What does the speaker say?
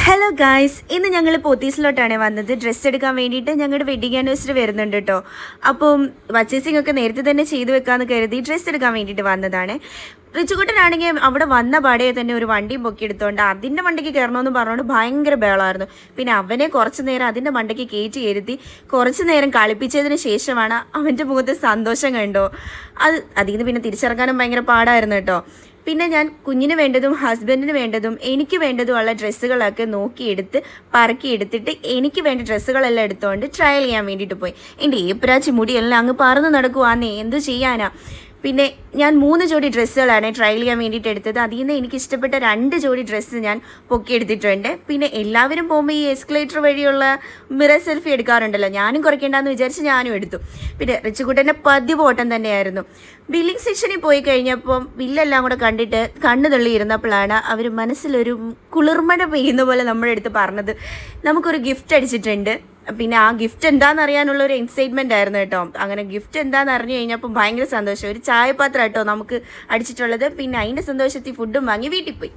Hello guys, ഇന്ന് ഞങ്ങൾ പോത്തീസിലോട്ടാണ് വന്നത്. ഡ്രസ്സ് എടുക്കാൻ വേണ്ടിയിട്ട് ഞങ്ങളുടെ വെഡിങ് ആനിവേഴ്സറി വരുന്നുണ്ട് കേട്ടോ. അപ്പം പർച്ചേസിംഗ് ഒക്കെ നേരത്തെ തന്നെ ചെയ്തു വെക്കാമെന്ന് കരുതി ഡ്രസ്സ് എടുക്കാൻ വേണ്ടിയിട്ട് വന്നതാണ്. റിച്ചുകുട്ടനാണെങ്കിൽ അവിടെ വന്ന പാടെ തന്നെ ഒരു വണ്ടിയും പൊക്കി എടുത്തോണ്ട് അതിൻ്റെ മണ്ടയ്ക്ക് കയറണമെന്ന് പറഞ്ഞുകൊണ്ട് ഭയങ്കര ബഹളമായിരുന്നു. പിന്നെ അവനെ കുറച്ച് നേരം അതിൻ്റെ മണ്ടയ്ക്ക് കയറ്റി ഇരുത്തി കുറച്ച് നേരം കളിപ്പിച്ചതിന് ശേഷമാണ് അവൻ്റെ മുഖത്ത് സന്തോഷം കണ്ടോ. അതിൽ നിന്ന് പിന്നെ തിരിച്ചിറക്കാനും ഭയങ്കര പാടായിരുന്നു കേട്ടോ. പിന്നെ ഞാൻ കുഞ്ഞിന് വേണ്ടതും ഹസ്ബൻഡിന് വേണ്ടതും എനിക്ക് വേണ്ടതുമുള്ള ഡ്രസ്സുകളൊക്കെ നോക്കിയെടുത്ത് പറക്കിയെടുത്തിട്ട് എനിക്ക് വേണ്ട ഡ്രസ്സുകളെല്ലാം എടുത്തുകൊണ്ട് ട്രയൽ ചെയ്യാൻ വേണ്ടിയിട്ട് പോയി. എൻ്റെ ഏപ്രാച്ചി മുടിയെല്ലാം അങ്ങ് പറന്ന് നടക്കുവാന്നേ, എന്തു ചെയ്യാനാ. പിന്നെ ഞാൻ 3 ജോഡി ഡ്രസ്സുകളാണ് ട്രയൽ ചെയ്യാൻ വേണ്ടിയിട്ട് എടുത്തത്. അതിൽ നിന്ന് എനിക്ക് ഇഷ്ടപ്പെട്ട 2 ജോഡി ഡ്രസ്സ് ഞാൻ പൊക്കിയെടുത്തിട്ടുണ്ട്. പിന്നെ എല്ലാവരും പോകുമ്പോൾ ഈ എസ്കലേറ്റർ വഴിയുള്ള മിറർ സെൽഫി എടുക്കാറുണ്ടല്ലോ, ഞാനും കുറയ്ക്കേണ്ടെന്ന് വിചാരിച്ച് ഞാനും എടുത്തു. പിന്നെ റിച്ചുകുട്ടൻ്റെ പതിവ് ഓട്ടം തന്നെയായിരുന്നു. ബില്ലിംഗ് സെക്ഷനിൽ പോയി കഴിഞ്ഞപ്പോൾ ബില്ലെല്ലാം കൂടെ കണ്ടിട്ട് കണ്ണു തള്ളി ഇരുന്നപ്പോഴാണ് അവർ മനസ്സിലൊരു കുളിർമഴ പെയ്യുന്ന പോലെ നമ്മുടെ അടുത്ത് പറഞ്ഞത് നമുക്കൊരു ഗിഫ്റ്റ് അടിച്ചിട്ടുണ്ട്. പിന്നെ ആ ഗിഫ്റ്റ് എന്താണെന്ന് അറിയാനുള്ള ഒരു എക്സൈറ്റ്മെൻ്റ് ആയിരുന്നു കേട്ടോ. അങ്ങനെ ഗിഫ്റ്റ് എന്താണെന്ന് അറിഞ്ഞു കഴിഞ്ഞപ്പോൾ ഭയങ്കര സന്തോഷം. ഒരു ചായപാത്രം കേട്ടോ നമുക്ക് അടിച്ചിട്ടുള്ളത്. പിന്നെ അതിൻ്റെ സന്തോഷത്തിൽ ഫുഡും വാങ്ങി വീട്ടിൽ പോയി.